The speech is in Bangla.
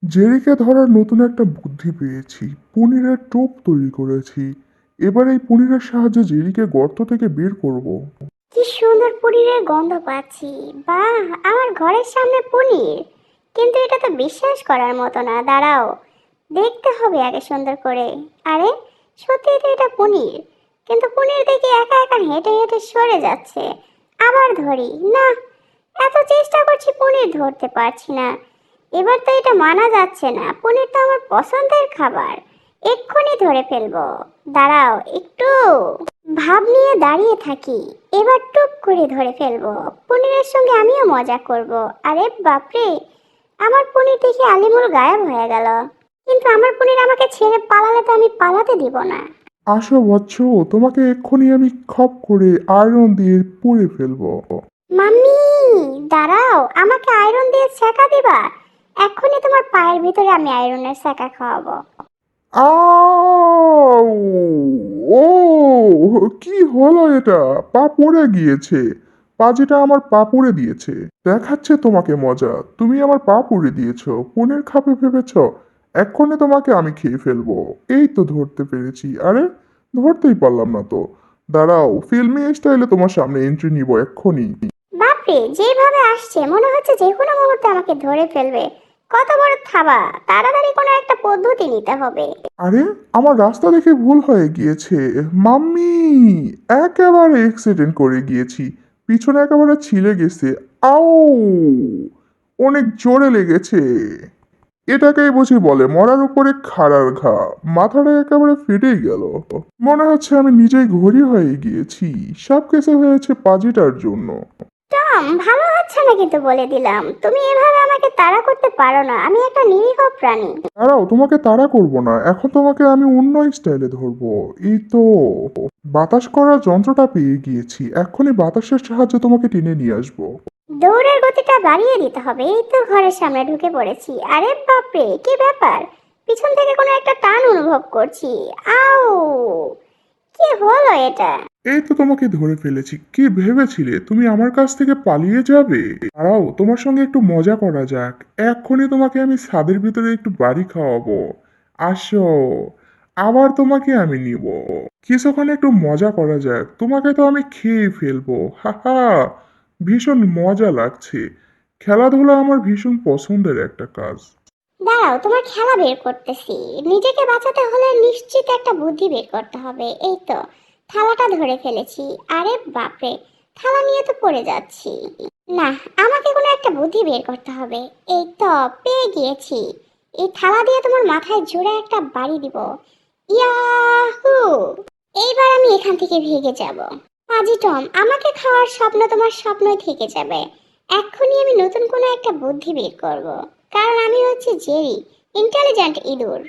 জেরিকে ধরার নতুন একটা বুদ্ধি পেয়েছি। পনিরের টোপ তৈরি করেছি। এবার এই পনিরের সাহায্যে জেরিকে গর্ত থেকে বের করব। কি সুন্দর পনিরের গন্ধ পাচ্ছি। বাহ, আমার ঘরের সামনে পনির। কিন্তু এটা তো বিশ্বাস করার মতো না, দাঁড়াও, দেখতে হবে আগে সুন্দর করে। আরে, সত্যি তো এটা পনির। কিন্তু পনির দেখে একা একা হেঁটে হেঁটে সরে যাচ্ছে। আবার ধরি না, এত চেষ্টা করছি পনির ধরতে পারছি না। এবার তো এটা মানা যাচ্ছে না, পনির তো আমার পছন্দের খাবার। এক্ষুনি ধরে ফেলবো। দাঁড়াও একটু ভাব নিয়ে দাঁড়িয়ে থাকি। এবার টুপ করে ধরে ফেলবো। পনিরের সঙ্গে আমিও মজা করব। আরে বাপরে, আমার পনির দেখে আলিমুল গায়েব হয়ে গেল। কিন্তু আমার পনির আমাকে ছেড়ে পালালে তো আমি পালাতে দিব না। আসো বৎস, তোমাকে এক্ষুনি আমি খপ করে আয়রন দিয়ে পুড়ে ফেলবো। মাম্মি, দাঁড়াও, আমাকে আয়রন দিয়ে সেকা দিবা? এক্ষুনি তোমার পায়ের ভিতরে আমি আয়রনের সেকা খাওয়াবো। আউ! ও, কি হলো এটা? পা পড়ে গিয়েছে। পা যেটা আমার পা পুড়ে দিয়েছে। দেখাচ্ছে তোমাকে মজা। তুমি আমার পা পুড়ে দিয়েছো। পনির খাবে ভেবেছ? এক্ষুনি তোমাকে আমি খেয়ে ফেলবো। এই তো ধরতে পেরেছি। আরে, ধরতেই পারলাম না তো। দাঁড়াও, ফিল্মি স্টাইলে তোমার সামনে এন্ট্রি নিব এক্ষুনি। বাপরে, যেভাবে আসছে মনে হচ্ছে যে কোনো মুহূর্তে আমাকে ধরে ফেলবে। কত বড় থাবা! তাড়াতাড়ি কোনো একটা পদ্ধতি নিতে হবে। আরে, আমার রাস্তা দেখে ভুল হয়ে গিয়েছে। মাম্মি, একেবারে অ্যাক্সিডেন্ট করে গিয়েছি। পিছনে একেবারে ছিলে গেছে। আউ! অনেক জোরে লেগেছে। এটাকেই বুঝি বলে মরার উপরে খাড়ার ঘা। মাথাটা একেবারে ফেটেই গেল। মনে হচ্ছে আমি নিজেই ঘড়ি হয়ে গিয়েছি। সব কিছু হয়েছে পাজিটার জন্য। টম, ভালো হচ্ছে না কিন্তু বলে দিলাম। তুমি এভাবে আমাকে তাড়া করতে পারো না, আমি একটা নিরীহ প্রাণী। দাঁড়াও, তোমাকে তাড়া করব না। এখন তোমাকে আমি অন্য স্টাইলে ধরবো। এই তো বাতাস করার যন্ত্রটা পেয়ে গিয়েছি। এক্ষুনি বাতাসের সাহায্যে তোমাকে টেনে নিয়ে আসবো। দৌড়ের গতিটা বাড়িয়ে দিতে হবে। এই তো ঘরের সামনে ঢুকে পড়েছি। আরে বাপরে, কি ব্যাপার! পিছন থেকে কোনো একটা টান অনুভব করছি। আউ! কি হলো এটা? এই তো তোমাকে ধরে ফেলেছি। কি ভেবেছিলে তুমি আমার কাছ থেকে পালিয়ে যাবে? দাঁড়াও, তোমার সঙ্গে একটু মজা করা যাক। এক্ষুনি তোমাকে আমি ছাদের ভিতরে একটু বাড়ি খাওয়াবো। আসো, আবার তোমাকে আমি নিব। কিছুক্ষণ একটু মজা করা যাক। তোমাকে তো আমি খেয়ে ফেলবো। হা হা, ভীষণ মজা লাগছে। খেলাধুলা আমার ভীষণ পছন্দের একটা কাজ। দাঁড়াও, তোমার খেলা বের করতেছি। নিজেকে বাঁচাতে হলে নিশ্চিত একটা বুদ্ধি বের করতে হবে। এই তো থালাটা ধরে ফেলেছি। আরে বাপরে, থালা নিয়ে তো পড়ে যাচ্ছি। না, আমাকে কোনো একটা বুদ্ধি বের করতে হবে। এই তো পেয়ে গিয়েছি। এই থালা দিয়ে তোমার মাথায় জোরে একটা বাড়ি দিব। ইয়াহু! এইবার আমি এখান থেকে ভেগে যাব। পাজি টম, আমাকে খাওয়ার স্বপ্ন তোমার স্বপ্নই থেকে যাবে। এক্ষুনি আমি নতুন কোনো একটা বুদ্ধি বের করব। কারণ আমি হচ্ছে জেরি, ইন্টেলিজেন্ট ইঁদুর।